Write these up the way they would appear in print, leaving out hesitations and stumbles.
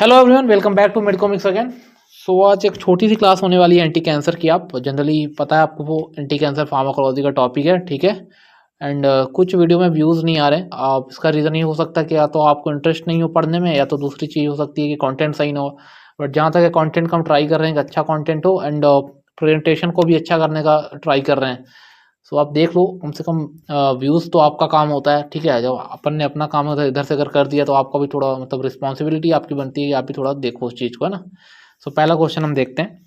Hello everyone, welcome back to Medcomics again. So आज एक छोटी सी क्लास होने वाली है एंटी कैंसर की। आप जनरली पता है आपको वो एंटी कैंसर फार्माकोलॉजी का टॉपिक है, ठीक है। एंड कुछ वीडियो में व्यूज़ नहीं आ रहे। आप इसका रीज़न ये हो सकता है कि या तो आपको इंटरेस्ट नहीं हो पढ़ने में, या तो दूसरी चीज़ हो सकती है कि कंटेंट सही ना हो। बट जहाँ तक है कंटेंट का हम ट्राई कर रहे हैं कि अच्छा कंटेंट हो, एंड प्रेजेंटेशन को भी अच्छा करने का ट्राई कर रहे हैं। सो आप देख लो, कम से कम व्यूज़ तो आपका काम होता है, ठीक है। जब अपन ने अपना काम उधर इधर से अगर कर दिया तो आपका भी थोड़ा मतलब रिस्पॉन्सिबिलिटी आपकी बनती है कि आप भी थोड़ा देखो उस चीज़ को, है ना। सो पहला क्वेश्चन हम देखते हैं।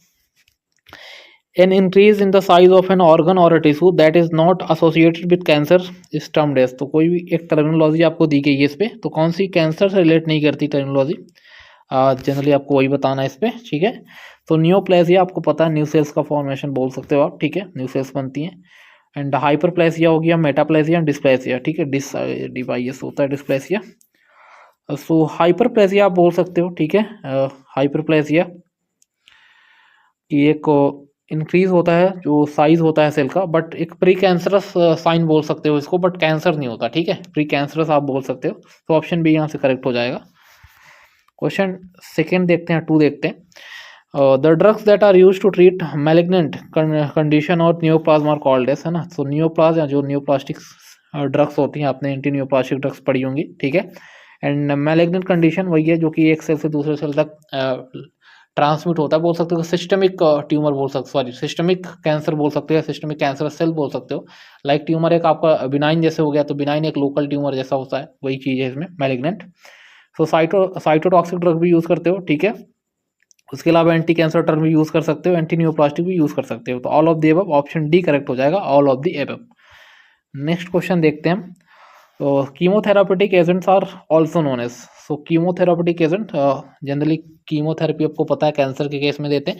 An increase in the size of an organ और a tissue that is not associated with cancer is termed as. तो कोई भी एक टर्मिनोलॉजी आपको दी गई है इस पे, तो कौन सी कैंसर से रिलेट नहीं करती टर्मिनोलॉजी, जनरली आपको वही बताना है इस पे, ठीक है। तो न्यूप्लेसिया आपको पता है, न्यू सेल्स का फॉर्मेशन बोल सकते हो आप, ठीक है, न्यू सेल्स बनती हैं। एंड हाइपरप्लेसिया हो गया, मेटाप्लेसिया, डिस्प्लेसिया, ठीक है, डिवाइस होता है डिस्प्लेसिया। सो हाइपरप्लेसिया आप बोल सकते हो, ठीक है। हाइपरप्लेसिया की एक इंक्रीज होता है जो साइज होता है सेल का, बट एक प्री कैंसरस साइन बोल सकते हो इसको, बट कैंसर नहीं होता, ठीक है। प्री कैंसरस आप बोल सकते हो। तो ऑप्शन बी यहाँ से करेक्ट हो जाएगा। क्वेश्चन सेकेंड देखते हैं, 2 देखते हैं। The drugs that are use to treat malignant condition और न्यूप्लाज्म आर कॉल्ड एज, है ना। तो न्यूप्लाज्म या जो न्यूप्लास्टिक ड्रग्स होती हैं, आपने एंटी न्यूप्लास्टिक ड्रग्स पढ़ी होंगी, ठीक है। एंड मैलिग्नेंट कंडीशन वही है जो कि एक सेल से दूसरे सेल तक ट्रांसमिट होता है, बोल सकते हो। सिस्टमिक ट्यूमर बोल सकते, सॉरी सिस्टमिक कैंसर बोल सकते हो, सिस्टमिक कैंसर सेल बोल सकते हो। लाइक ट्यूमर एक आपका बिनाइन जैसे हो गया, तो बिनाइन एक लोकल ट्यूमर जैसा होता है, वही चीज़ है इसमें मैलिग्नेंट। सो साइटोटॉक्सिक ड्रग भी यूज़ करते हो, ठीक है। उसके अलावा एंटी कैंसर टर्म भी यूज़ कर सकते हो, एंटी न्यूप्लास्टिक भी यूज़ कर सकते हो। तो all of the above, option D correct हो जाएगा, all of the above. Next question देखते हैं हम। तो chemotherapeutic agents are also known as. So chemotherapeutic agent, generally chemotherapy आपको पता है कैंसर के केस में देते हैं।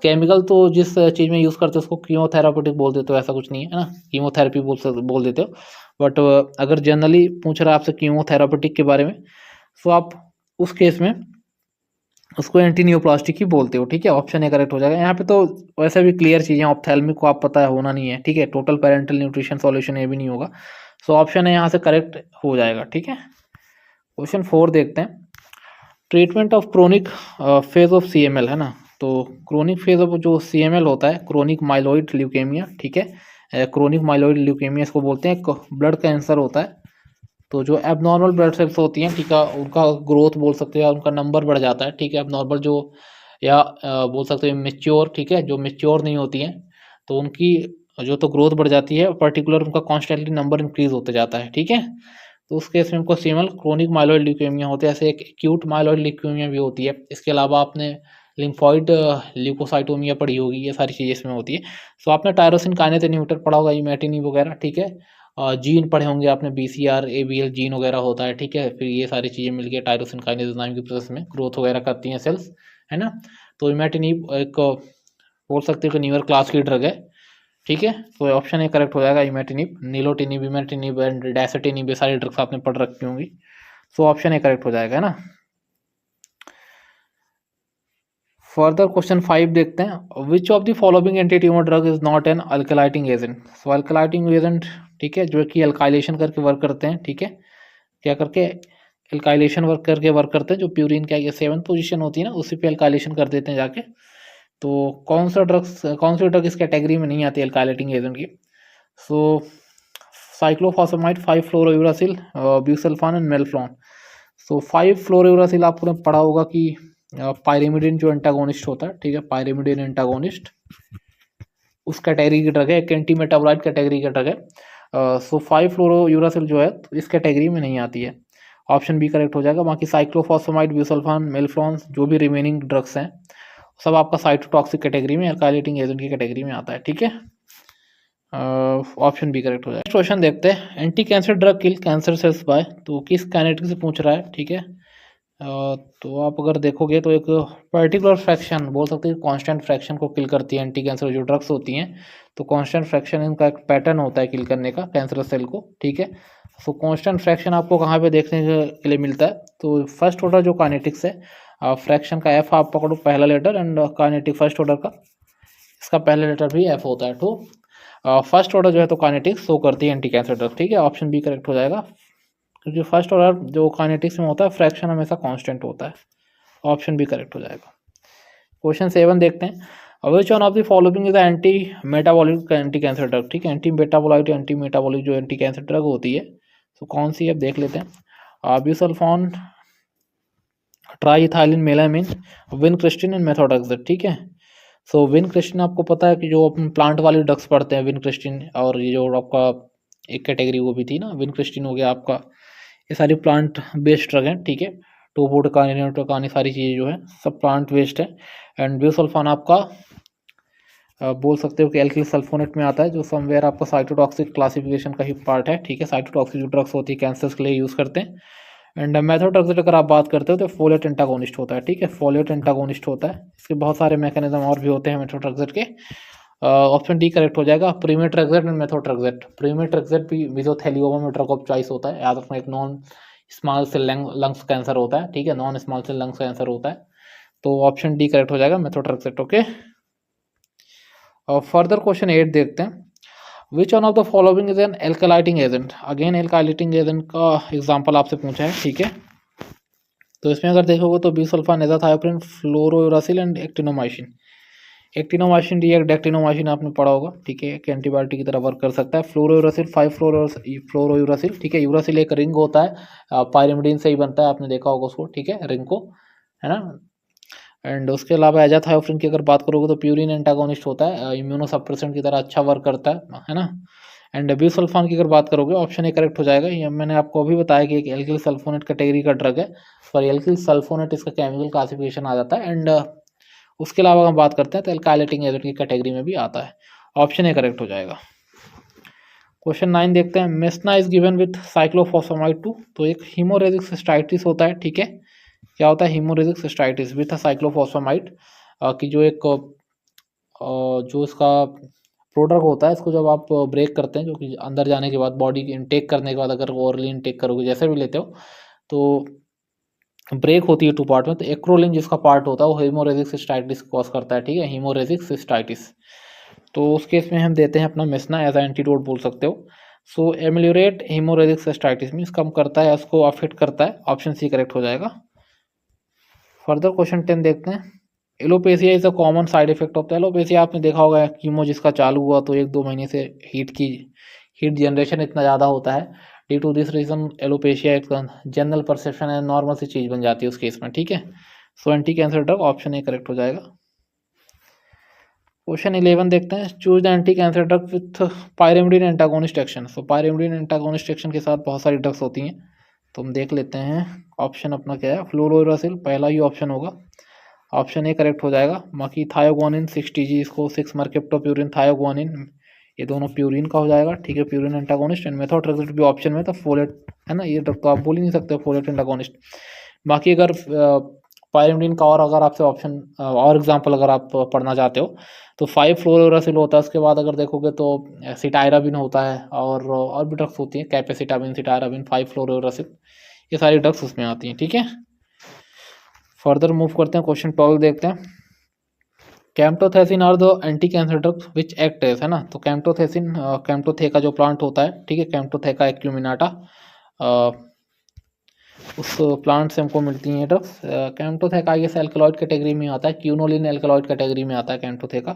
केमिकल तो जिस चीज़ में यूज़ करते हो उसको कीमोथेरापेटिक बोल देते हो, ऐसा कुछ नहीं है, ना। कीमोथेरेपी बोल देते हो। बट अगर जनरली पूछ रहा है आपसे कीमोथेरापेटिक के बारे में, तो आप उस केस में उसको एंटी न्यूप्लास्टिक ही बोलते हो, ठीक है। ऑप्शन ए करेक्ट हो जाएगा। यहाँ पे तो वैसे भी क्लियर चीज़ें, ऑप्थेल्मिक को आप पता है होना नहीं है, ठीक है। टोटल पेरेंटल न्यूट्रिशन सॉल्यूशन ये भी नहीं होगा। सो ऑप्शन ए यहाँ से करेक्ट हो जाएगा, ठीक है। क्वेश्चन 4 देखते हैं। Treatment of chronic phase of CML, है ना। तो क्रोनिक फेज ऑफ जो CML होता है, क्रोनिक माइलोइड ल्यूकेमिया, ठीक है। क्रोनिक माइलोइड ल्यूकेमिया इसको बोलते हैं, एक ब्लड कैंसर होता है। तो जो एबनॉर्मल ब्लड सेल्स होती हैं, ठीक है, उनका ग्रोथ बोल सकते हैं, उनका नंबर बढ़ जाता है, ठीक है। एबनॉर्मल जो, या बोल सकते हैं मेच्योर, ठीक है, जो मेच्योर नहीं होती हैं, तो उनकी जो तो ग्रोथ बढ़ जाती है, पर्टिकुलर उनका कॉन्स्टेंटली नंबर इंक्रीज होते जाता है, ठीक है। तो उस केस में उनको सीमल क्रोनिक माइलॉइड ल्यूकेमिया होते हैं। ऐसे एक एक्यूट माइलॉइड ल्यूकेमिया भी होती है। इसके अलावा आपने लिम्फॉइड ल्यूकोसाइटोमिया पढ़ी होगी, ये सारी चीज़ें इसमें होती है। सो आपने टायरोसिन काइनेस इनहिबिटर पढ़ा होगा, इमेटिनिब वगैरह, ठीक है। जीन पढ़े होंगे आपने, BCR ABL जीन वगैरह होता है, ठीक है। फिर ये सारी चीज़ें मिलकर टायरोसिन काइनेस नाम की प्रोसेस में ग्रोथ वगैरह करती हैं सेल्स, है ना। तो इमेटिनिब एक बोल सकते हो कि न्यूअर क्लास की ड्रग है, ठीक है। तो ऑप्शन ए करेक्ट हो जाएगा, इमेटिनिब। नीलोटिनिब, इमेटिनिब एंड डैसेटिनिब, ये सारी ड्रग्स आपने पढ़ रखी होंगी। सो ऑप्शन ए करेक्ट हो जाएगा, है ना। फर्दर क्वेश्चन 5 देखते हैं। Which of the following anti tumour drug is not an alkylating agent. So अल्कलाइटिंग agent, ठीक है, जो कि अल्काइलेशन करके वर्क करते हैं, ठीक है। क्या करके? अल्काइलेशन वर्क करते हैं। जो प्यूरिन का ये 7th पोजीशन होती है ना, उसी पे अल्काइलेशन कर देते हैं जाके। तो कौन सी ड्रग इस कैटेगरी में नहीं आती अल्काइलेटिंग एजेंट की? सो साइक्लोफॉसमाइड, 5-फ्लोरोयूरासिल, ब्यूसल्फान एंड मेल्फ्लॉन। सो 5-फ्लोरोयूरासिल आपने पढ़ा होगा कि पायरिमिडिन जो एंटागोनिस्ट होता है, ठीक है, पायरिमिडिन एंटागोनिस्ट उस कैटेगरी की ड्रग है, एक एंटी मेटाबोलाइट कैटेगरी का ड्रग है। सो 5-फ्लोरोयूरासिल जो है तो इस कैटेगरी में नहीं आती है। ऑप्शन बी करेक्ट हो जाएगा। बाकी साइक्लोफॉसमाइड, ब्यूसल्फान, मेल्फ्लॉन, जो भी रिमेनिंग ड्रग्स हैं, सब आपका साइटोटॉक्सिक कैटेगरी में, अल्काइलेटिंग एजेंट की कैटेगरी में आता है, ठीक है। ऑप्शन बी करेक्ट हो जाए। क्वेश्चन देखते हैं। एंटी कैंसर ड्रग किल कैंसर सेल्स बाय, तो किस काइनेटिक से पूछ रहा है, ठीक है। तो आप अगर देखोगे तो एक पर्टिकुलर फ्रैक्शन बोल सकते हैं, कांस्टेंट फ्रैक्शन को किल करती है एंटी कैंसर जो ड्रग्स होती हैं। तो कांस्टेंट फ्रैक्शन इनका एक पैटर्न होता है किल करने का कैंसर सेल को, ठीक है। सो कांस्टेंट फ्रैक्शन आपको कहाँ पे देखने के लिए मिलता है? तो फर्स्ट ऑर्डर जो काइनेटिक्स है, फ्रैक्शन का एफ आप पकड़ो पहला letter, and kinetic first order का इसका पहला लेटर भी एफ होता है। तो फर्स्ट ऑर्डर जो है तो काइनेटिक्स शो करती है एंटी कैंसर ड्रग, ठीक है। ऑप्शन बी करेक्ट हो जाएगा, क्योंकि फर्स्ट ऑर्डर जो काइनेटिक्स में होता है फ्रैक्शन हमेशा कांस्टेंट होता है। ऑप्शन बी करेक्ट हो जाएगा। क्वेश्चन 7 देखते हैं। Which one of the following is anti metabolic anti cancer drug, ठीक है, एंटी मेटाबोलाइट एंटी मेटाबॉलिक जो एंटी कैंसर ड्रग होती है तो कौन सी है, अब देख लेते हैं। ब्यूसल्फॉन, ट्राइथाइलिन मेलामिन, विनक्रिस्टिन एंड मेथोट्रेक्सेट, ठीक है। सो विनक्रिस्टिन आपको पता है कि जो अपन प्लांट वाले ड्रग्स पढ़ते हैं विनक्रिस्टिन, और ये जो आपका एक कैटेगरी वो भी थी ना, विनक्रिस्टिन हो गया आपका, ये सारी प्लांट बेस्ड ड्रग हैं, ठीक है। टोपोटेकान, इनोटोकान, सारी चीज़ें जो है सब प्लांट बेस्ड है। एंड ब्यूसल्फान आपका बोल सकते हो कि एल्किल सल्फोनेट में आता है, जो समवेयर आपका साइटोटॉक्सिक क्लासिफिकेशन का ही पार्ट है, ठीक है। साइटोटॉक्सिक जो ड्रग्स होती है कैंसर्स के लिए यूज़ करते हैं। एंड मेथोट्रेक्सेट अगर आप बात करते हो तो फोलेट एंटागोनिस्ट होता है, ठीक है, फोलेट एंटागोनिस्ट होता है। इसके बहुत सारे मैकेनिज्म और भी होते हैं मेथोट्रेक्सेट के। ऑप्शन डी करेक्ट हो जाएगा, प्रीमेट्रेक्सेट एंड मेथोट्रेक्सेट। प्रीमेट्रेक्सेट भी मेसोथेलियोमा में ड्रग ऑफ चॉइस होता है, याद रखना, एक non small cell lungs cancer होता है, ठीक है, non small cell lungs cancer होता है। तो ऑप्शन डी करेक्ट हो जाएगा, मेथोट्रेक्सेट, ओके। और फर्दर क्वेश्चन 8 देखते हैं। Which one of the following is an alkylating agent, again alkylating agent का एग्जांपल आपसे पूछा है, ठीक है। तो इसमें अगर देखोगे तो बीसल्फा, नेजाथायोप्रिन, फ्लोरोयुरासिल एंड एक्टिनोमाइसिन। एक्टिनोमाइसिन डेक्टिनोमाइसिन आपने पढ़ा होगा, ठीक है, एक एंटीबायोटिक की तरह वर्क कर सकता है। फ्लोरोयुरासिल 5 फ्लोरोयुरासिल, ठीक है। यूरासिल एक रिंग होता है, पायरिमिडीन से ही बनता है, आपने देखा होगा उसको, ठीक है, रिंग को, है ना। एंड उसके अलावा एजाथायोप्रिन की अगर बात करोगे तो प्यूरिन एंटागोनिस्ट होता है, इम्यूनोसप्रेसेंट की तरह अच्छा वर्क करता है ना। एंड ब्यूसल्फान की अगर बात करोगे, ऑप्शन ए करेक्ट हो जाएगा। ये मैंने आपको अभी बताया कि एक एल्किल सल्फोनेट कैटेगरी का ड्रग है, पर एल्किल सल्फोनेट इसका केमिकल क्लासिफिकेशन आ जाता है। एंड उसके अलावा अगर हम बात करते हैं तो एल्काइलेटिंग एजेंट की कैटेगरी में भी आता है, ऑप्शन ए करेक्ट हो जाएगा। क्वेश्चन 9 देखते हैं। मेस्ना इज गिवन विथ साइक्लोफॉस्फेमाइड 2, तो एक हीमोरेजिक सिस्टाइटिस होता है, ठीक है। क्या होता है, हीमोरेजिक सिस्टाइटिस विथ साइक्लोफॉस्फेमाइड की जो एक जो इसका प्रोडक्ट होता है, इसको जब आप ब्रेक करते हैं, जो कि अंदर जाने के बाद बॉडी इनटेक करने के बाद अगर ओरली इनटेक करोगे, जैसे भी लेते हो, तो ब्रेक होती है 2 पार्ट में। तो एक्रोलिन जिसका पार्ट होता है वो हीमोरेजिक सिस्टाइटिस कॉज करता है, ठीक है, हीमोरेजिक सिस्टाइटिस। तो उस केस में हम देते हैं अपना मेस्ना एज एंटीडोट बोल सकते हो। सो एमिलियोरेट हीमोरेजिक सिस्टाइटिस मीन्स कम करता है, उसको अफेक्ट करता है, ऑप्शन सी करेक्ट हो जाएगा। फर्दर क्वेश्चन 10 देखते हैं। Alopecia is a common side effect of the alopecia, आपने देखा होगा कीमो जिसका चालू हुआ तो 1-2 महीने से हीट जनरेशन इतना ज़्यादा होता है, due to this reason alopecia एक जनरल परसेप्शन है, नॉर्मल सी चीज़ बन जाती है उस केस में, ठीक है। So anti cancer drug, option A correct हो जाएगा। क्वेश्चन 11 देखते हैं। Choose the anti cancer drug with pyrimidine antagonist action. So pyrimidine antagonist action के साथ बहुत सारी ड्रग्स होती हैं, तो हम देख लेते हैं। ऑप्शन अपना क्या है, फ्लोरोयुरासिल पहला ही ऑप्शन होगा, ऑप्शन ए करेक्ट हो जाएगा। बाकी थायोगोनिन 6TG, इसको 6 मर्केप्टोप्यूरिन थायोगोनिन, ये दोनों प्यूरिन का हो जाएगा, ठीक है, प्यूरिन एंटागोनिस्ट। एंड मेथोट्रेक्सेट भी ऑप्शन में, तो फोलेट है ना, ये ड्रग तो आप बोल ही नहीं सकते फोलेट एंटागोनिस्ट। बाकी अगर पायरिमिडीन का और अगर आपसे ऑप्शन और एग्जांपल अगर आप पढ़ना चाहते हो तो 5 फ्लोरोयुरासिल होता है, उसके बाद अगर देखोगे तो सिटाइराबिन होता है, और भी ड्रग्स होती हैं, कैपेसिटाबिन, सिटाइराबिन, 5 फ्लोरोयुरासिल, ये सारी ड्रग्स उसमें आती हैं, ठीक है। फर्दर मूव करते हैं, क्वेश्चन 12 देखते हैं। Camptothecin are the anti cancer drugs which act as, है ना। तो कैम्प्टोथेसिन, कैम्प्टोथेका जो प्लांट होता है, ठीक है, कैम्प्टोथेका एक्यूमिनाटा, उस प्लांट से हमको मिलती हैं ड्रग्स। कैम्प्टोथेका ये एल्कलॉइड कैटेगरी में आता है, क्यूनोलिन एल्कलॉइड कैटेगरी में आता है कैम्प्टोथेका,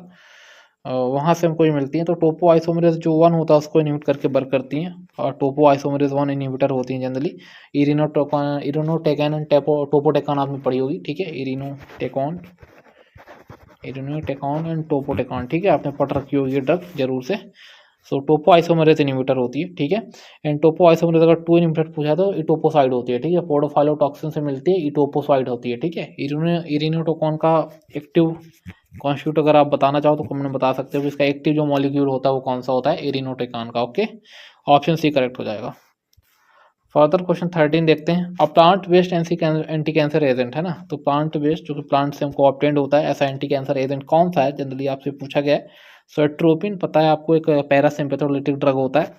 वहाँ से हमको ये मिलती हैं। तो टोपो आइसोमरेज जो 1 होता है उसको इनहिबिट करके वर्क करती हैं, और टोपो आइसोमरेज 1 इनहिबिटर होती हैं जनरली। इरिनोटेकन एंड टोपोटेकॉन आपने पढ़ी होगी, ठीक है, इरिनोटेकॉन एंड टोपोटेकॉन, ठीक है, आपने पढ़ रखी होगी ये ड्रग जरूर से। सो टोपो आइसोमरेज इनहिबिटर होती है, ठीक है। एंड टोपो आइसोमरेज अगर 2 इनहिबिटर पूछा तो इटोपोसाइड होती है, ठीक है, पोडोफाइलोटॉक्सिन से मिलती है, इटोपोसाइड होती है, ठीक है। इरिनोटोकॉन का एक्टिव कॉन्स्टिट्यूट अगर आप बताना चाहो तो कमेंट में बता सकते हो कि इसका एक्टिव जो मॉलिक्यूल होता है वो कौन सा होता है, इरिनोटेकॉन का, ओके, ऑप्शन सी करेक्ट हो जाएगा। फर्दर क्वेश्चन 13 देखते हैं। A plant waste anti cancer agent, है ना। तो प्लांट वेस्ट जो कि प्लांट से हमको ऑब्टेंड होता है, ऐसा एंटी कैंसर एजेंट कौन सा है, जनरली आपसे पूछा गया है। सो एट्रोपिन पता है आपको, एक पैरासिम्पेथोलिटिक ड्रग होता है,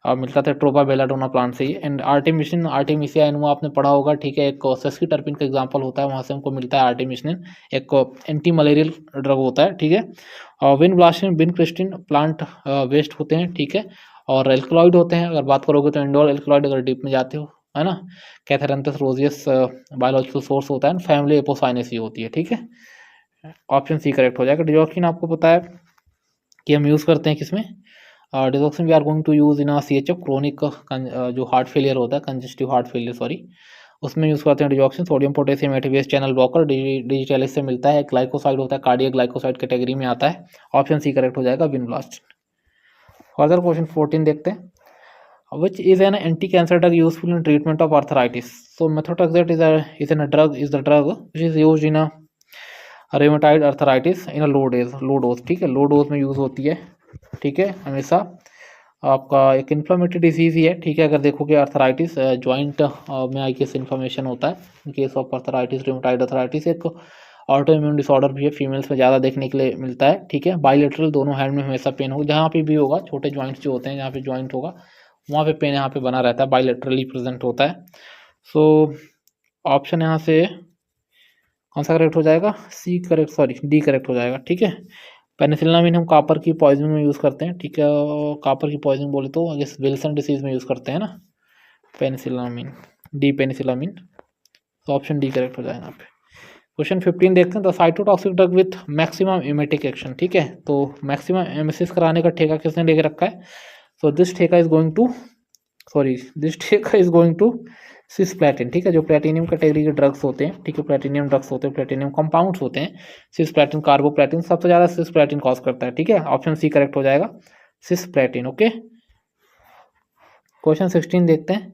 मिलता था ट्रोपा बेलाडोना प्लांट से ही। एंड आर्टेमिसिन, आर्टेमिसिया एनुआ आपने पढ़ा होगा, ठीक है, एक सेस्किटर्पिन का एग्जांपल होता है, वहाँ से हमको मिलता है आर्टेमिसिन, एक एंटी मलेरियल ड्रग होता है, ठीक है। और विनब्लास्टिन, विनक्रिस्टिन प्लांट वेस्ट होते हैं, ठीक है, और एल्कलॉइड होते हैं। अगर बात करोगे तो इंडोल एल्कलॉइड, अगर डीप में जाते हो है ना। कैथेरेंथस रोजियस बायोलॉजिकल सोर्स होता है, फैमिली एपोसाइनेसी होती है, ठीक है। ऑप्शन सी करेक्ट हो जाएगा। डिजॉक्सिन आपको पता है कि हम यूज़ करते हैं किसमें, digoxin we are going to use in a CHF chronic जो हार्ट फेलियर होता है, कंजेस्टिव हार्ट फेलियर सॉरी, उसमें यूज़ करते हैं digoxin. Sodium potassium ATPase channel blocker digitalis से मिलता है, ग्लाइकोसाइड होता है, कार्डियक ग्लाइकोसाइड कैटेगरी में आता है। ऑप्शन सी करेक्ट हो जाएगा, विनब्लास्ट। फर्दर क्वेश्चन 14 देखते हैं। Which is an anti-cancer drug useful in treatment of arthritis? So methotrexate is the drug which is used in a rheumatoid arthritis in a low dose, ठीक है, low dose में use होती है, ठीक है, हमेशा। आपका एक इन्फ्लामेटरी डिजीज़ ही है, ठीक है। अगर देखोगे आर्थराइटिस जॉइंट में आई गेस इन्फ्लामेशन होता है in case of arthritis, rheumatoid arthritis. एक ऑटो इम्यून डिसऑर्डर भी है, फीमेल्स में ज़्यादा देखने के लिए मिलता है, ठीक है। बाइलेटरल, दोनों हैंड में हमेशा पेन होगा, जहाँ पे भी होगा, छोटे जॉइंट्स जो होते हैं जहाँ पे जॉइंट होगा वहाँ पे पेन यहाँ पे बना रहता है, बाइलेटरली प्रेजेंट होता है। सो ऑप्शन यहाँ से कौन सा करेक्ट हो जाएगा, C correct, sorry D correct हो जाएगा, ठीक है। पेनिसिलिनामिन हम कापर की पॉइजनिंग में यूज़ करते हैं, ठीक है। कापर की पॉइजनिंग बोले तो आई गेस विल्सन डिसीज में यूज़ करते हैं ना, पेनिसिलिनामिन, डी पेनिसिलामिन। तो ऑप्शन डी करेक्ट हो जाएगा यहाँ पे। क्वेश्चन 15 देखते हैं। The cytotoxic drug with maximum emetic action, ठीक है। तो मैक्सिमम एमिसिस कराने का ठेका किसने लेके रखा है? सो दिस ठेका इज गोइंग टू सिस्प्लैटिन, ठीक है। जो प्लेटिनियम कैटेगरी के ड्रग्स होते हैं, ठीक है, प्लेटिनियम ड्रग्स होते हैं, प्लेटिनियम कंपाउंड्स होते हैं, सिस्प्लैटिन, कार्बोप्लेटिन, सबसे ज़्यादा सिस्प्लैटिन कॉज करता है, ठीक है। ऑप्शन सी करेक्ट हो जाएगा, सिस्प्लैटिन, ओके। क्वेश्चन 16 देखते हैं।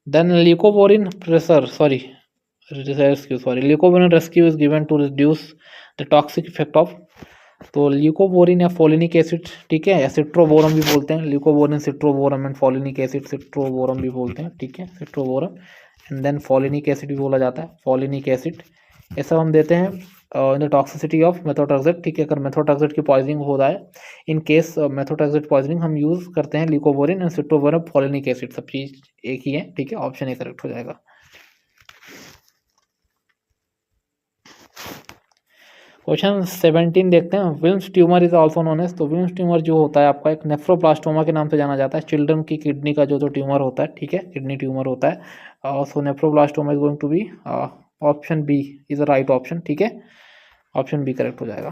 Then leucovorin leucovorin rescue is given to reduce the toxic effect of. तो ल्यूकोवोरिन या फोलिनिक एसिड, ठीक है, या सिट्रोवोरम भी बोलते हैं, ल्यूकोवोरिन, सिट्रोवोरम एंड फोलिनिक एसिड, सिट्रोवोरम भी बोलते हैं, ठीक है, सिट्रोवोरम एंड देन फोलिनिक एसिड भी बोला जाता है, फोलिनिक एसिड। ये सब हम देते हैं in the toxicity of methotrexate, ठीक है। अगर मेथोट्रेक्सेट की पॉइजनिंग हो रहा है, इन केस मेथोट्रेक्सेट पॉइजनिंग, हम यूज़ करते हैं ल्यूकोवोरिन एंड सिट्रोवोरम, फोलिनिक एसिड, सब चीज़ एक ही है, ठीक है। ऑप्शन ए करेक्ट हो जाएगा। क्वेश्चन 17 देखते हैं। Wilms tumour is also known as. तो विल्म्स ट्यूमर जो होता है आपका एक नेफ्रोब्लास्टोमा के नाम से जाना जाता है। चिल्ड्रन की किडनी का जो ट्यूमर होता है, ठीक है, किडनी ट्यूमर होता है। So nephroblastoma is going to be option B is the right option, ठीक है। ऑप्शन बी करेक्ट हो जाएगा।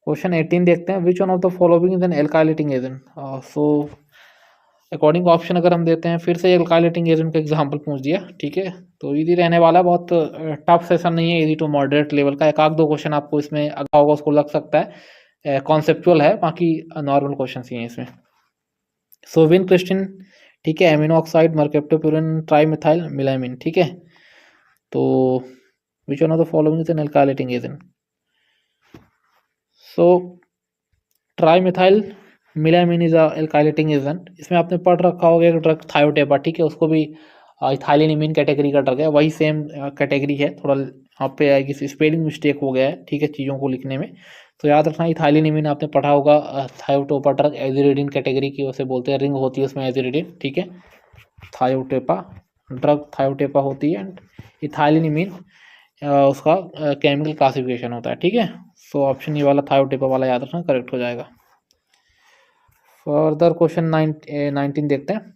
क्वेश्चन 18 देखते हैं। Which one of the following is an alkylating agent? So according option अगर हम देते हैं, फिर से एल्काइलेटिंग एजेंट का एग्जांपल पूछ दिया, ठीक है। तो इजी रहने वाला है, बहुत टफ सेशन नहीं है, इजी टू मॉडरेट लेवल का। एक आध दो क्वेश्चन आपको इसमें अगा होगा, उसको लग सकता है, कॉन्सेप्चुअल है, बाकी नॉर्मल क्वेश्चन ही हैं इसमें। सो विन क्रिस्टिन, ठीक है, amino oxide, mercaptopurine, trimethyl melamine, ठीक है। तो which one of the following is an alkylating agent? So trimethyl melamine is alkylating agent. इसमें आपने पढ़ रखा होगा एक ड्रग थायोटेपा, ठीक है, उसको भी इथाइलिनिमीन कैटेगरी का ड्रग है, वही सेम कैटेगरी है। थोड़ा यहाँ पे किसी स्पेलिंग मिस्टेक हो गया है, ठीक है, चीज़ों को लिखने में, तो याद रखना। इथाइलिनिमीन आपने पढ़ा होगा, थायोटेपा ड्रग एजिरिडिन कैटेगरी की वैसे बोलते हैं, रिंग होती है उसमें एजिरिडिन, ठीक है। थायोटेपा ड्रग, थायोटेपा होती है एंड इथाइलिनिमीन उसका केमिकल क्लासिफिकेशन होता है, ठीक है। सो ऑप्शन ये वाला थायोटेपा वाला याद रखना, करेक्ट हो जाएगा। फर्दर क्वेश्चन 19 देखते हैं।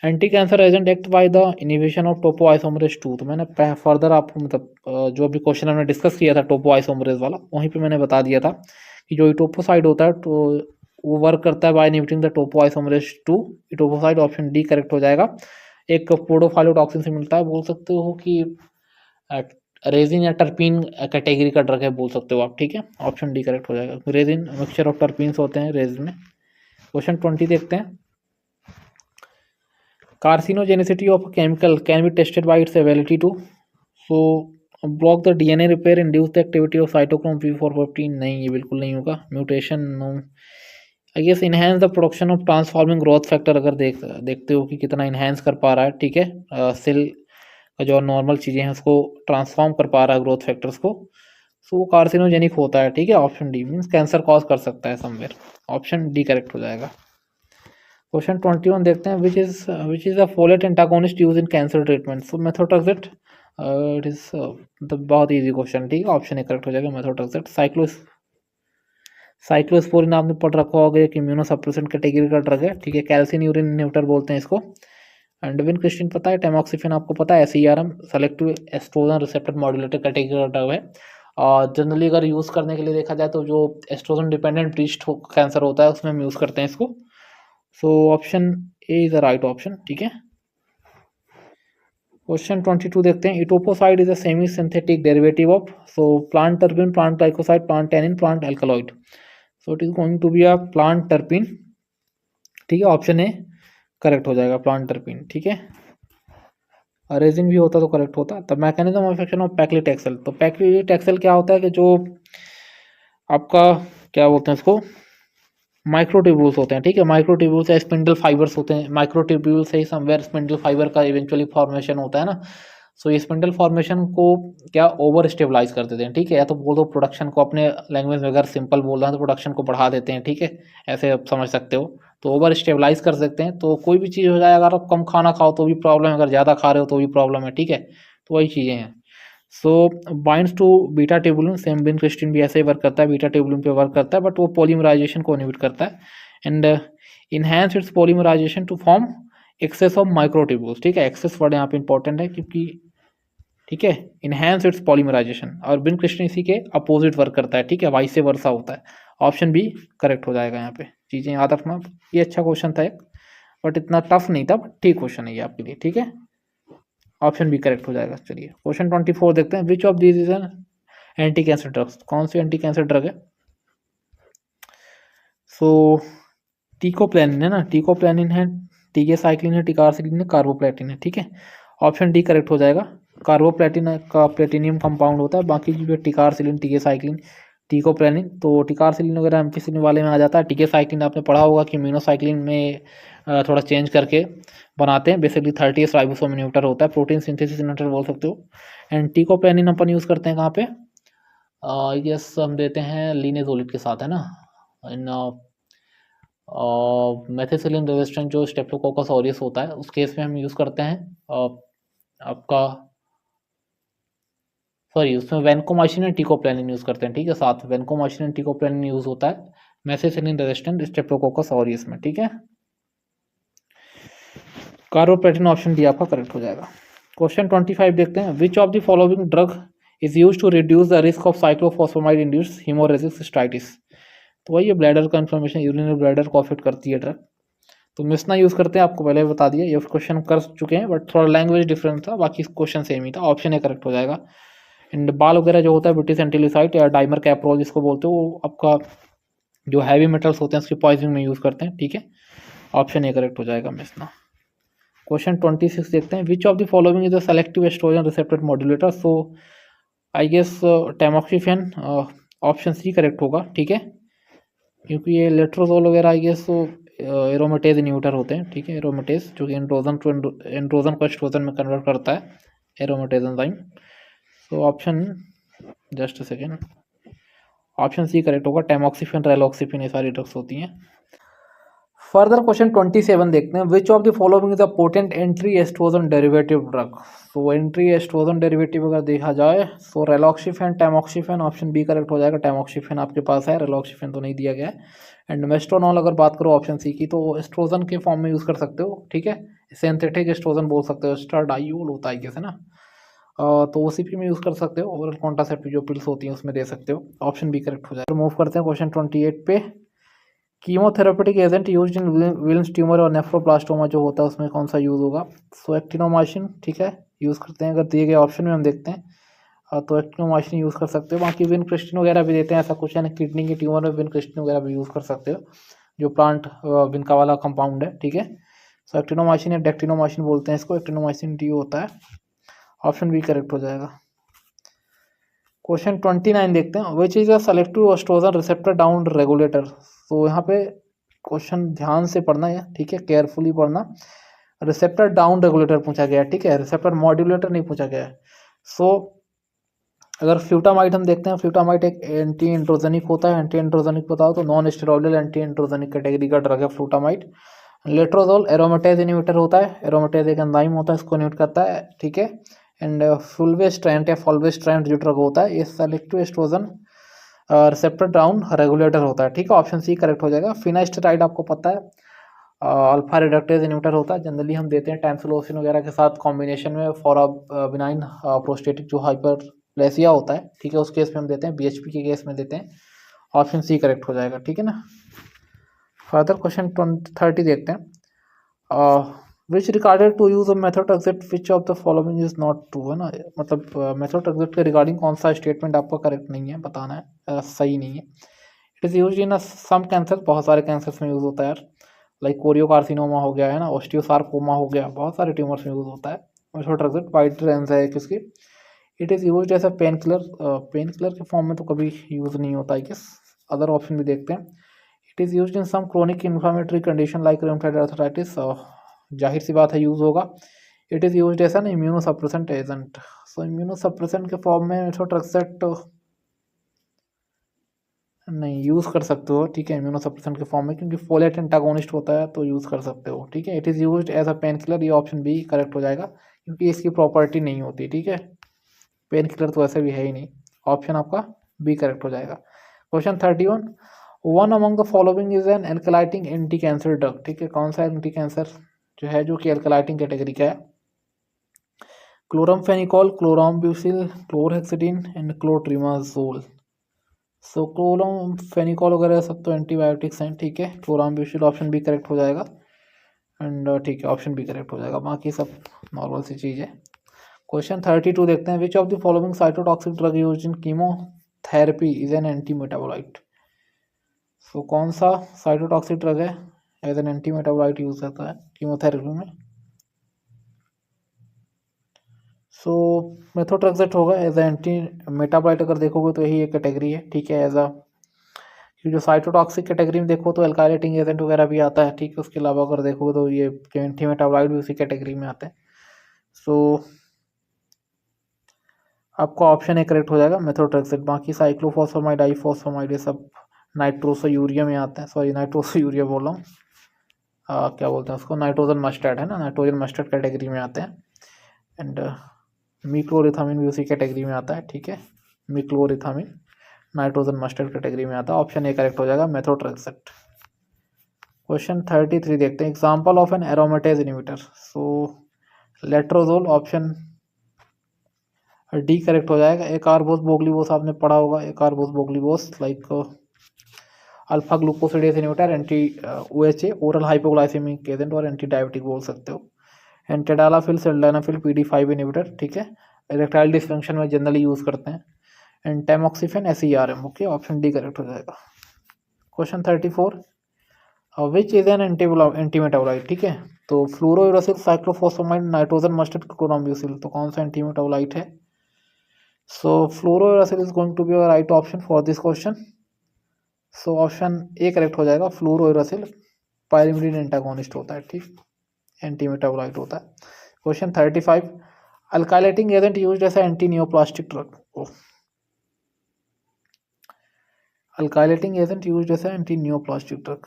Anti cancer agent act by the inhibition of topoisomerase 2। तो मैंने फर्दर आपको मतलब जो भी क्वेश्चन हमने डिस्कस किया था टोपोआइसोमरेज वाला, वहीं पे मैंने बता दिया था कि जो इटोपोसाइड होता है तो वो वर्क करता है by inhibiting the topoisomerase 2। Etoposide option D correct हो जाएगा। एक पोडोफाइलोटॉक्सिन से मिलता है, बोल सकते हो कि रेजिन या टर्पीन कैटेगरी का ड्रग है, बोल सकते हो आप, ठीक है। ऑप्शन डी करेक्ट हो जाएगा। रेजिन मिक्सचर ऑफ टर्पीन्स होते हैं रेजिन में। क्वेश्चन 20 देखते हैं। Carcinogenicity of chemical can be tested by its ability to block the DNA repair, induce the activity of cytochrome P450। नहीं, ये बिल्कुल नहीं होगा। Mutation, no. I guess enhance the production of transforming growth factor, अगर देखते हो कि कितना इनहेंस कर पा रहा है, ठीक है, सेल का जो नॉर्मल चीज़ें हैं उसको ट्रांसफॉर्म कर पा रहा है, ग्रोथ फैक्टर्स को, सो वो कार्सिनोजेनिक होता है, ठीक है। Option D means cancer cause कर सकता है समवेयर। ऑप्शन डी करेक्ट हो जाएगा। क्वेश्चन 21 देखते हैं। Which is a folate antagonist use in cancer treatment? So methotrexate, it is मतलब बहुत इजी क्वेश्चन, ठीक है। ऑप्शन ए करेक्ट हो जाएगा, मेथोट्रेक्सेट। साइक्लोस्पोरिन आपने पढ़ रखा होगा, एक इम्यूनोसप्रेसेंट कैटेगरी का ड्रग है, ठीक है, कैल्शियम यूरिन इनहिबिटर बोलते हैं इसको। एंड विनक्रिस्टिन पता है, टैमॉक्सिफेन आपको पता है, SERM selective estrogen receptor modulator category का ड्रग है। और जनरली अगर यूज़ करने के लिए देखा जाए तो जो एस्ट्रोजन डिपेंडेंट ब्रेस्ट कैंसर होता है उसमें हम यूज़ करते हैं इसको। So option A is the right option, ठीक है। क्वेश्चन 22 देखते हैं। Etoposide is a semi synthetic derivative of, so plant terpene, plant glycoside, plant tannin, plant alkaloid. So it is going to be a plant terpene, ठीक है। Option A correct हो जाएगा, plant terpene, ठीक है। Resin भी होता तो correct होता। The mechanism of action of paclitaxel, तो पैक्लिटैक्सेल क्या होता है कि जो आपका क्या बोलते हैं इसको, माइक्रोट्यूब्यूल्स होते हैं, ठीक है। माइक्रोट्यूब्यूल्स या स्पिंडल फाइबर्स होते हैं, माइक्रोट्यूब्यूल से ही समवेयर स्पिंडल फाइबर का इवेंचुअली फॉर्मेशन होता है ना। सो ये स्पिंडल फॉर्मेशन को क्या ओवर स्टेबलाइज कर देते हैं, ठीक है। या तो बोल दो प्रोडक्शन को, अपने लैंग्वेज में अगर सिंपल बोल रहे हैं तो प्रोडक्शन को बढ़ा देते हैं, ठीक है, ऐसे आप समझ सकते हो। तो ओवर स्टेबलाइज कर सकते हैं। तो कोई भी चीज़ हो जाए, अगर आप कम खाना खाओ तो भी प्रॉब्लम है, अगर ज़्यादा खा रहे हो तो भी प्रॉब्लम है, ठीक है। तो वही चीज़ें हैं। So binds to beta tubulin, same vincristine भी ऐसे ही वर्क करता है, बीटा ट्यूबुलिन पे वर्क करता है, बट वो पॉलीमराइजेशन को इनहिबिट करता है and enhance its polymerization to form excess of microtubules, ठीक है। एक्सेस वर्ड यहाँ पे इंपॉर्टेंट है क्योंकि, ठीक है, इनहैंस इट्स पॉलीमराइजेशन, और विनक्रिस्टिन इसी के अपोजिट वर्क करता है, ठीक है, वाइस वर्सा होता है। ऑप्शन बी करेक्ट हो जाएगा यहाँ पे, चीज़ें याद रखना। ये अच्छा क्वेश्चन था एक, बट इतना टफ नहीं था, बट ठीक क्वेश्चन है ये आपके लिए, ठीक है। ऑप्शन बी करेक्ट हो जाएगा। चलिए क्वेश्चन 24 देखते हैं। Which of these is an anti cancer drugs, कौन सी एंटी कैंसर ड्रग है। सो टीकोप्लेनिन है ना, टीकोप्लेनिन है, टीकेसाइक्लिन है, टिकारसिलिन है, कार्बोप्लेटिन है, ठीक है। ऑप्शन डी करेक्ट हो जाएगा। कार्बोप्लेटिन का प्लेटिनियम कंपाउंड होता है, बाकी जो टिकारसिलिन, टीकेसाइक्लिन, टीकोप्लेनिन, तो टिकारसिलिन वगैरह एम्पिसिलिन वाले में आ जाता है। टीकेसाइक्लिन आपने पढ़ा होगा कि मीनोसाइक्लिन में थोड़ा चेंज करके बनाते हैं, बेसिकली 30 राइबोसोम इन्हिबिटर होता है, प्रोटीन सिंथेसिस इन्हिबिटर बोल सकते हो। एंड टीकोप्लेनिन अपन यूज़ करते हैं कहाँ पे, यस हम देते हैं लीनेजोलिड के साथ, है ना, इन मेथिसिलिन रेजिस्टेंट जो स्टेप्टोकोकस ऑरियस होता है उस केस में हम यूज़ करते हैं आपका, सॉरी उसमें वैनकोमाइसिन एंड टीकोप्लेनिन यूज़ करते हैं, ठीक है, साथ वैनकोमाइसिन एंड टीकोप्लेनिन यूज़ होता है मेथिसिलिन रेजिस्टेंट स्टेप्टोकोकस ऑरियस में, ठीक है। कार्बोप्लेटिन ऑप्शन डी आपका करेक्ट हो जाएगा। क्वेश्चन 25 देखते हैं। Which of the following drug is use to reduce the risk of cyclophosphamide induced haemorrhagic cystitis, तो वही ये ब्लैडर का इन्फॉर्मेशन, यूरिनरी ब्लैडर को अफेक्ट करती है ड्रग। तो मिसना यूज़ करते हैं, आपको पहले बता दिया, ये क्वेश्चन कर चुके हैं, बट थोड़ा लैंग्वेज डिफरेंस था, बाकी क्वेश्चन सेम ही था। ऑप्शन ए करेक्ट हो जाएगा। एंड बाल वगैरह जो होता है ब्रिटिश एंटीलिसाइट या डाइमर कैप्रोल जिसको बोलते हो, वो आपका जो हैवी मेटल्स होते हैं उसकी पॉइजनिंग में यूज़ करते हैं, ठीक है। ऑप्शन ए करेक्ट हो जाएगा मिसना। क्वेश्चन 26 देखते हैं। Which of the following is the selective estrogen receptor modulator, so I guess tamoxifen, option C correct होगा, ठीक है, क्योंकि ये लेट्रोजोल वगैरह आई गेस तो एरोमेटेज इन्हिबिटर होते हैं, ठीक है, एरोमेटेज जो कि एंड्रोजन को एस्ट्रोजन में कन्वर्ट करता है, aromatase enzyme. So option, just a second, option C correct होगा, टैमॉक्सिफेन, रेलॉक्सिफेन, ये सारी ड्रग्स होती हैं। फर्दर क्वेश्चन 27 देखते हैं। Which of the following is a potent anti estrogen derivative drug, so anti estrogen derivative अगर देखा जाए so raloxifene, tamoxifen, option B correct हो जाएगा। टैमॉक्सिफेन आपके पास है, रेलॉक्सिफेन तो नहीं दिया गया है। एंड मेस्ट्रोनॉल अगर बात करो ऑप्शन सी की, तो एस्ट्रोजन के फॉर्म में यूज़ कर सकते हो, ठीक है, सिंथेटिक एस्ट्रोजन बोल सकते हो, एस्ट्राडाइयोल होता है कैसे ना, तो OCP में यूज़ कर सकते हो, ओरल कॉन्ट्रासेप्टिव जो पिल्स होती हैं उसमें दे सकते हो। ऑप्शन बी करेक्ट हो जाएगा। मूव करते हैं क्वेश्चन 28 पे। Chemotherapeutic agent use in Wilms tumour और नेफ्रोप्लास्टोमा जो होता है उसमें कौन सा यूज़ होगा, सो एक्टिनोमाइसिन, ठीक है, यूज़ करते हैं। अगर दिए गए ऑप्शन में हम देखते हैं तो एक्टिनोमाइसिन यूज़ कर सकते हो। बाकी विनक्रिस्टिन वगैरह भी देते हैं, ऐसा कुछ है ना, किडनी के ट्यूमर में विनक्रिस्टिन वगैरह भी यूज़ कर सकते हो, जो प्लांट विनका वाला कंपाउंड है, ठीक है। सो एक्टिनोमाइसिन या डेक्टिनोमाइसिन बोलते हैं इसको, एक्टिनोमाइसिन डी होता है। ऑप्शन बी करेक्ट हो जाएगा। क्वेश्चन 29 देखते हैं। Which is a selective estrogen receptor down regulator, तो यहाँ पे क्वेश्चन ध्यान से पढ़ना है, ठीक है, केयरफुली पढ़ना। रिसेप्टर डाउन रेगुलेटर पूछा गया है, ठीक है, रिसेप्टर मॉड्यूलेटर नहीं पूछा गया है। सो अगर फ्लूटामाइड हम देखते हैं, फ्लूटामाइड एक एंटी एंड्रोजेनिक होता है। एंटी एंड्रोजेनिक बताओ तो non steroidal anti androgenic category का ड्रग है फ्लूटामाइड। लेट्रोजोल एरोमेटेज इन्हिबिटर होता है, एरोमेटेज एक एंजाइम होता है, इसको इन्हिबिट करता है, ठीक है। एंड फुलवेस्ट्रेंट या फॉलवेस्ट्रेंट जो ड्रग होता है ये selective estrogen receptor down regulator होता है, ठीक है। ऑप्शन सी करेक्ट हो जाएगा। फिनास्टेराइड आपको पता है अल्फा रिडक्टेज इन्हिबिटर होता है, जनरली हम देते हैं टैमसिलोसिन वगैरह के साथ कॉम्बिनेशन में फॉर बिनाइन प्रोस्टेटिक जो हाइपरप्लेसिया होता है, ठीक है, उस केस में हम देते हैं, बीएचपी के केस में देते हैं। ऑप्शन सी करेक्ट हो जाएगा, ठीक है ना। फर्दर क्वेश्चन 30 देखते हैं। Which regarded to use of methotrexate which of the following is not true, है ना, मतलब मेथोट्रेक्सेट के रिगार्डिंग कौन सा स्टेटमेंट आपका करेक्ट नहीं है, बताना है, सही नहीं है। It is use in some cancer, बहुत सारे कैंसर्स में यूज़ होता है यार, लाइक कोरियोकार्सिनोमा हो गया, है ना, ऑस्टियोसार्कोमा हो गया, बहुत सारे ट्यूमर्स में यूज़ होता है मेथोट्रेक्सेट। वाइड रेंज है किसकी। It is use as a pain killer, pain killer के फॉर्म में तो कभी यूज़ नहीं होता है किस। अदर ऑप्शन भी देखते हैं। It is use in some chronic inflammatory condition like rheumatoid arthritis, जाहिर सी बात है यूज़ होगा। It is use as an immunosuppressant agent, so immunosuppressant के फॉर्म में मेथोट्रेक्सेट नहीं यूज़ कर सकते हो, ठीक है, इम्यूनोसप्रेसेंट के फॉर्म में, क्योंकि फोलेट एंटागोनिस्ट होता है तो यूज़ कर सकते हो, ठीक है। It is used as a pain killer, ये ऑप्शन बी करेक्ट हो जाएगा, क्योंकि इसकी प्रॉपर्टी नहीं होती, ठीक है, पेन किलर तो ऐसे भी है ही नहीं। ऑप्शन आपका बी करेक्ट हो जाएगा। Question 31, one among the following is an alkylating anti cancer drug, ठीक है, कौन सा एंटी कैंसर जो है जो कि एल्कलाइटिंग कैटेगरी का है। Chloramphenicol, chlorambucil, chlorhexidine and clotrimazole. So chloramphenicol वगैरह सब तो एंटीबायोटिक्स हैं, ठीक है। क्लोराम्ब्यूसिल ऑप्शन बी करेक्ट हो जाएगा, एंड ठीक है, ऑप्शन बी करेक्ट हो जाएगा, बाकी सब नॉर्मल सी चीज़ है। क्वेश्चन 32 देखते हैं। Which of the following cytotoxic drug used in chemotherapy is an anti metabolite. So कौन सा साइटोटॉक्सिक ड्रग है as an anti metabolite use करता है कीमोथेरेपी में। सो मेथोट्रेक्सेट होगा एज एंटी मेटाबोलाइट, अगर देखोगे तो यही एक कैटेगरी है, ठीक है। एज अ जो साइटोटॉक्सिक कैटेगरी में देखो तो एल्काइलेटिंग एजेंट वगैरह भी आता है, ठीक है। उसके अलावा अगर देखोगे तो ये एंटी मेटाबोलाइट भी उसी कैटेगरी में आते हैं। सो आपका ऑप्शन ए करेक्ट हो जाएगा, मेथोट्रेक्सेट। बाकी साइक्लोफॉस्फेमाइड, डाइफॉस्फेमाइड, ये सब नाइट्रोसोयूरिया में आते हैं, सॉरी नाइट्रोसोयूरिया बोल रहा हूँ, क्या बोलते हैं उसको, नाइट्रोजन मस्टर्ड, है ना, नाइट्रोजन मस्टर्ड कैटेगरी में आते हैं। एंड मिक्लोरिथामिन भी उसी कैटेगरी में आता है, ठीक है, मिक्लोरिथामिन नाइट्रोजन मस्टर्ड कैटेगरी में आता है। ऑप्शन ए करेक्ट हो जाएगा, मेथोट्रेक्सेट। क्वेश्चन 33 देखते हैं। Example of an aromatase inhibitor, so letrozole, option D correct हो जाएगा। एकार्बोस बोगलीबोस आपने पढ़ा होगा, acarbose voglibose like alpha glucosidase inhibitor, anti OHA oral hypoglycaemic agent और एंटी डायबिटिक बोल सकते हो। And tadalafil, sildenafil, PD5 inhibitor, ठीक है, इरेक्टाइल डिसफंक्शन में जनरली यूज़ करते हैं। And tamoxifen, SERM, okay, option D correct हो जाएगा। Question 34, which is an anti metabolite, ठीक है, तो fluorouracil, cyclophosphamide, nitrogen mustard, chlorambucil, तो कौन सा एंटी मेटाबोलाइट है। So fluorouracil is going to be your right option for this question. So option A correct हो जाएगा, फ्लोरोयूरासिल पायरिमिडीन एंटागोनिस्ट होता है, ठीक, एंटी मेटाबोलाइट होता है। Question 35, alkylating agent used as anti neoplastic drug, alkylating agent used as anti neoplastic drug,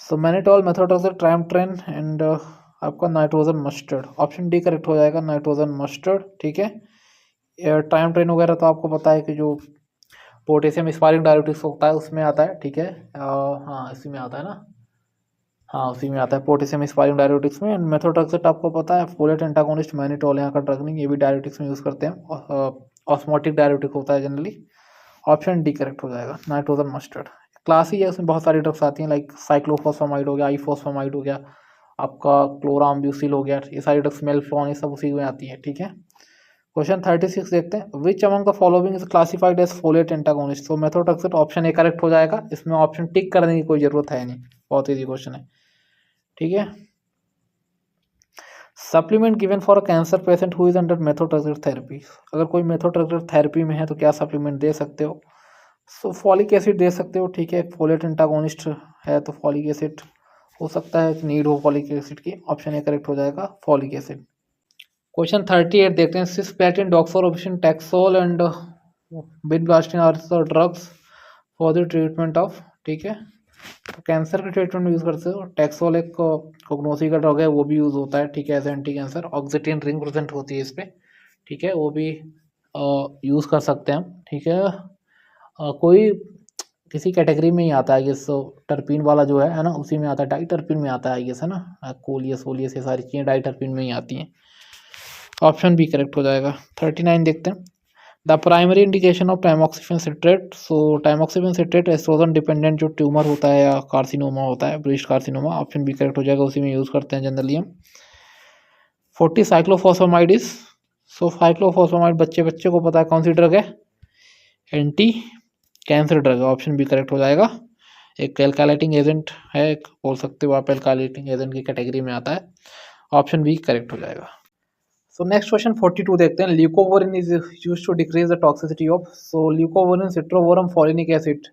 so mannitol, methotrexate, triamterene and आपका nitrogen mustard, option D correct हो जाएगा, नाइट्रोजन मस्टर्ड, ठीक है। ट्राइमट्रेन वगैरह तो आपको पता है कि जो पोटेशियम स्पारिंग डायरेटिक्स होता है उसमें आता है, ठीक है, हाँ इसी में आता है ना, हाँ उसी में आता है पोटेशियम स्पारिंग डायरेटिक्स में। एंड मेथोट्रेक्सेट आपको पता है फोलेट एंटागोनिस्ट, मैनिटॉल यहाँ का ड्रग नहीं, ये भी डायरेटिक्स में यूज़ करते हैं, ऑस्मोटिक डायरेटिक होता है जनरली। ऑप्शन डी करेक्ट हो जाएगा, नाइट्रोजन मस्टर्ड। क्लास ही है, उसमें बहुत सारी ड्रग्स आती हैं लाइक साइक्लोफॉस्फेमाइड हो गया, आईफॉस्फेमाइड हो गया, आपका क्लोराम्ब्यूसिल हो गया, ये सारी ड्रग्स, मेल्फ्लॉन, ये सब उसी में आती है, ठीक है। क्वेश्चन 36 देखते हैं। Which among the following is classified as folate antagonist, तो मेथोट्रेक्सेट, ऑप्शन ए करेक्ट हो जाएगा, इसमें ऑप्शन टिक करने की कोई जरूरत है नहीं, बहुत ईजी क्वेश्चन है, ठीक है। Supplement given for a cancer patient who is under methotrexate therapy, अगर कोई मेथोट्रेक्सेट थेरेपी में है तो क्या सप्लीमेंट दे सकते हो। सो फॉलिक एसिड दे सकते हो, ठीक है, फोलेट एंटागोनिस्ट है तो फॉलिक एसिड हो सकता है कि नीड हो फॉलिक एसिड की, ऑप्शन ए करेक्ट हो जाएगा, फॉलिक एसिड। क्वेश्चन 38 देखते हैं। Cisplatin, doxorubicin, taxol and vinblastine are the drugs for the treatment of, ठीक है, तो कैंसर के ट्रीटमेंट में यूज़ करते हो। टैक्सोल एक कोग्नोसी का ड्रग है, वो भी यूज़ होता है, ठीक है, as anti cancer. Oxetane ring present होती है इस पर, ठीक है, वो भी यूज़ कर सकते हैं हम, ठीक है। कोई किसी कैटेगरी में ही आता है ये, सो टर्पीन वाला जो है ना, उसी में आता है, डाई टर्पीन में आता है ये है ना, कोलियस वोलियस ये सारी चीज़ें डाई टर्पीन में ही आती हैं। ऑप्शन बी करेक्ट हो जाएगा। 39 देखते हैं। The primary indication of tamoxifen citrate, so tamoxifen citrate oestrogen dependent जो ट्यूमर होता है या कार्सिनोमा होता है, breast carcinoma, option B correct हो जाएगा, उसी में यूज़ करते हैं जनरली हम। 40 साइक्लोफॉस्फेमाइड इज, सो साइक्लोफॉस्फेमाइड बच्चे को पता है कौन सी ड्रग है, एंटी कैंसर ड्रग है, ऑप्शन बी करेक्ट हो जाएगा। एक एल्कालाइटिंग एजेंट है, बोल सकते हो आप, एल्कालाइटिंग एजेंट की कैटेगरी में आता है, ऑप्शन बी करेक्ट हो जाएगा। सो नेक्स्ट क्वेश्चन 42 देखते हैं। Leucovorin is used to decrease the toxicity of, so leucovorin, citrovorum, folinic acid,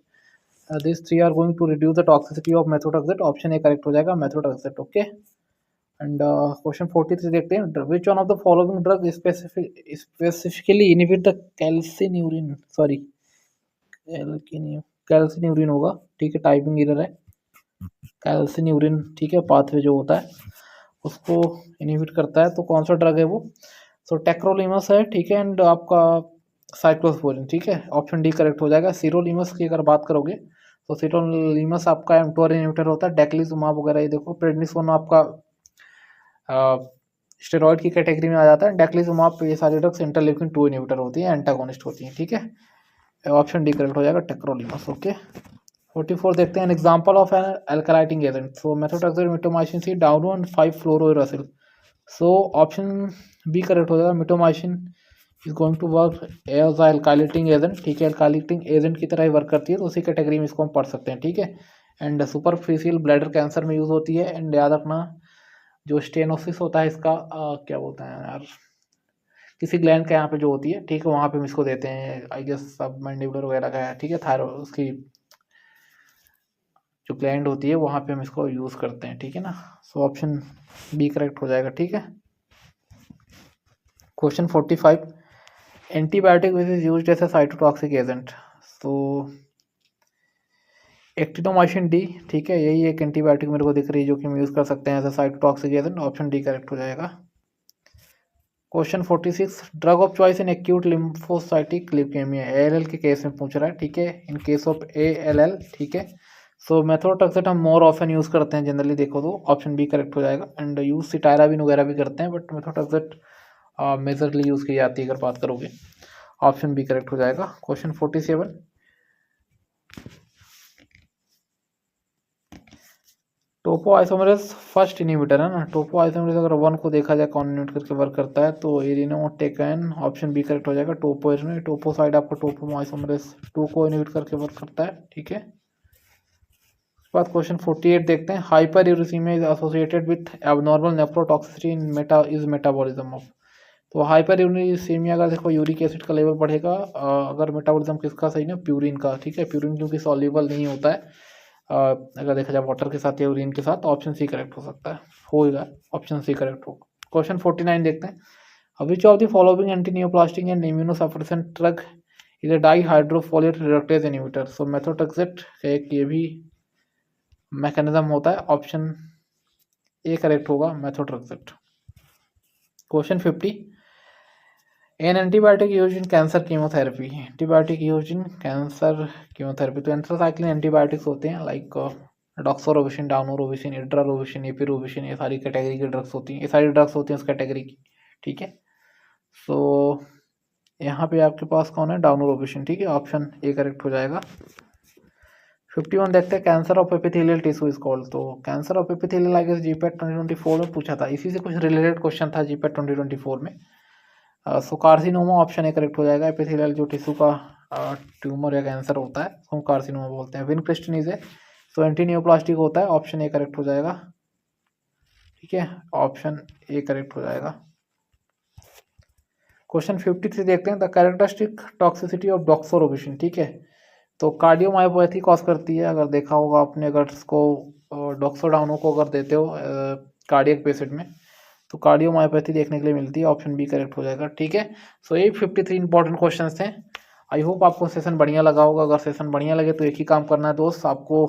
this three are going to reduce the toxicity of methotrexate, option A correct हो जाएगा, methotrexate. Okay, and question 43 देखते हैं। Which one of the following drug specifically inhibit the calcineurin, sorry calcineurin होगा, ठीक है, typing error है, कैल्सिन्यूरिन, ठीक है, पाथवे जो होता है उसको इनहिबिट करता है, तो कौन सा ड्रग है वो, सो टेक्रोलीमस है, ठीक है, एंड आपका साइक्लोस्पोरिन, ठीक है, ऑप्शन डी करेक्ट हो जाएगा। सिरोलीमस की अगर बात करोगे तो सिरोलीमस आपका एम2 इनहिबिटर होता है, डेक्लिजुमाब वगैरह, ये देखो प्रेडनिसोन आपका स्टेरॉइड की कैटेगरी में आ जाता है, डेक्लिजुमाब, ये सारे ड्रग्स इंटरल्यूकिन 2 इनहिबिटर होती हैं, एंटागोनिस्ट होती हैं, ठीक है, ऑप्शन डी करेक्ट हो जाएगा, टेक्रोलीमस। ओके, 44 देखते हैं। An example of an alkylating agent, so methotrexate, mitomycin C, dauno and five fluorouracil, so option B correct हो जाएगा, mitomycin is going to work as alkylating agent, ठीक है, अल्काइलेटिंग एजेंट की तरह ही वर्क करती है, तो उसी कैटेगरी में इसको हम पढ़ सकते हैं, ठीक है, एंड सुपरफिशियल ब्लैडर कैंसर में यूज़ होती है, एंड याद रखना जो स्टेनोसिस होता है इसका क्या बोलते हैं यार, किसी ग्लैंड के यहाँ पे जो होती है, ठीक है, वहाँ पे हम इसको देते हैं, आई गेस सब मैंडिबुलर वगैरह का है, ठीक है, थायराइड उसकी जो ग्लैंड होती है वहाँ पे हम इसको यूज़ करते हैं, ठीक है ना, सो ऑप्शन बी करेक्ट हो जाएगा, ठीक है। Question 45, antibiotic which is used as a cytotoxic agent, so actinomycin D, ठीक है, यही एक एंटीबायोटिक मेरे को दिख रही है जो कि हम यूज़ कर सकते हैं as a cytotoxic agent, option D correct हो जाएगा। Question 46, drug of choice in acute lymphocytic leukemia, ALL के केस में पूछ रहा है, ठीक है, इन केस ऑफ ALL, ठीक है, सो मेथोट्रेक्सेट हम मोर ऑफन यूज़ करते हैं जनरली, देखो तो ऑप्शन बी करेक्ट हो जाएगा, एंड यूज सिटायराबिन वगैरह भी करते हैं, बट मेथोट्रेक्सेट मेजरली यूज़ की जाती है अगर बात करोगे, ऑप्शन बी करेक्ट हो जाएगा। क्वेश्चन 47, टोपो आइसोमरेज फर्स्ट इनहिबिटर है ना, टोपो आइसोमरेज अगर 1 को देखा जाए कौन इनहिबिट करके वर्क करता है, तो एरिनोटेकन, ऑप्शन बी करेक्ट हो जाएगा, टोपो टोपोसाइड आपका टोपो आइसोमरेज 2 को इनहिबिट करके वर्क करता है, ठीक है। उसके बाद क्वेश्चन 48 देखते हैं। Hyper uricaemia is associated with abnormal nephrotoxicity in metabolism of, तो हाइपर यूरिसीमिया का देखो यूरिक एसिड का लेवल बढ़ेगा अगर मेटाबॉलिज्म किसका सही ना, प्यूरिन का, ठीक है, प्यूरिन क्योंकि सॉल्युबल नहीं होता है अगर देखा जाए वाटर के साथ या यूरिन के साथ, ऑप्शन सी करेक्ट हो सकता है, होगा, ऑप्शन सी करेक्ट होगा। क्वेश्चन 49 देखते हैं। Which of the following anti neoplastic and immunosuppressant drug is a dihydrofolate reductase inhibitor, so methotrexate एक ये भी मैकेनिज्म होता है, ऑप्शन ए करेक्ट होगा, methotrexate. Question 50, an antibiotic use in cancer chemotherapy, antibiotic use in cancer chemotherapy, तो anthracycline antibiotics होते हैं, like डॉक्सोरोबिसिन, डाउनोरोबिसिन, इड्रारोबिसिन, एपिरोबिसिन, ये सारी कैटेगरी की ड्रग्स होती हैं, ये सारी ड्रग्स होती हैं उस कैटेगरी की, ठीक है। सो यहाँ पे आपके पास कौन है, डाउनोरोबिसिन, ठीक है, ऑप्शन ए करेक्ट हो जाएगा। 51 देखते हैं। Cancer of epithelial tissue is called, तो cancer of epithelial I guess GPAT 2024 में पूछा था, इसी से कुछ रिलेटेड क्वेश्चन था जीपैट 2024 में। सो कार्सिनोमा ऑप्शन ए करेक्ट हो जाएगा, एपिथेलियल जो टिश्यू का ट्यूमर या कैंसर होता है उसको कार्सिनोमा बोलते हैं। Vincristine is a, so anti neoplastic होता है, ऑप्शन ए करेक्ट हो जाएगा, ठीक है, ऑप्शन ए करेक्ट हो जाएगा। क्वेश्चन 53 देखते हैं। द कैरेक्टरिस्टिक टॉक्सिसिटी ऑफ डॉक्सोरोबिसिन, ठीक है, तो कार्डियोमायोपैथी कॉज करती है, अगर देखा होगा आपने, अगर इसको डॉक्सोडाउनो को अगर देते हो कार्डियक पेशेंट में तो कार्डियोमायोपैथी देखने के लिए मिलती है, ऑप्शन बी करेक्ट हो जाएगा, ठीक है। सो ये 53 इंपॉर्टेंट क्वेश्चन थे। आई होप आपको सेशन बढ़िया लगा होगा। अगर सेशन बढ़िया लगे तो एक ही काम करना है दोस्त, आपको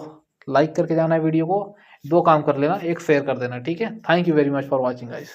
लाइक करके जाना है वीडियो को, 2 काम कर लेना, एक शेयर कर देना, ठीक है। Thank you very much for watching guys.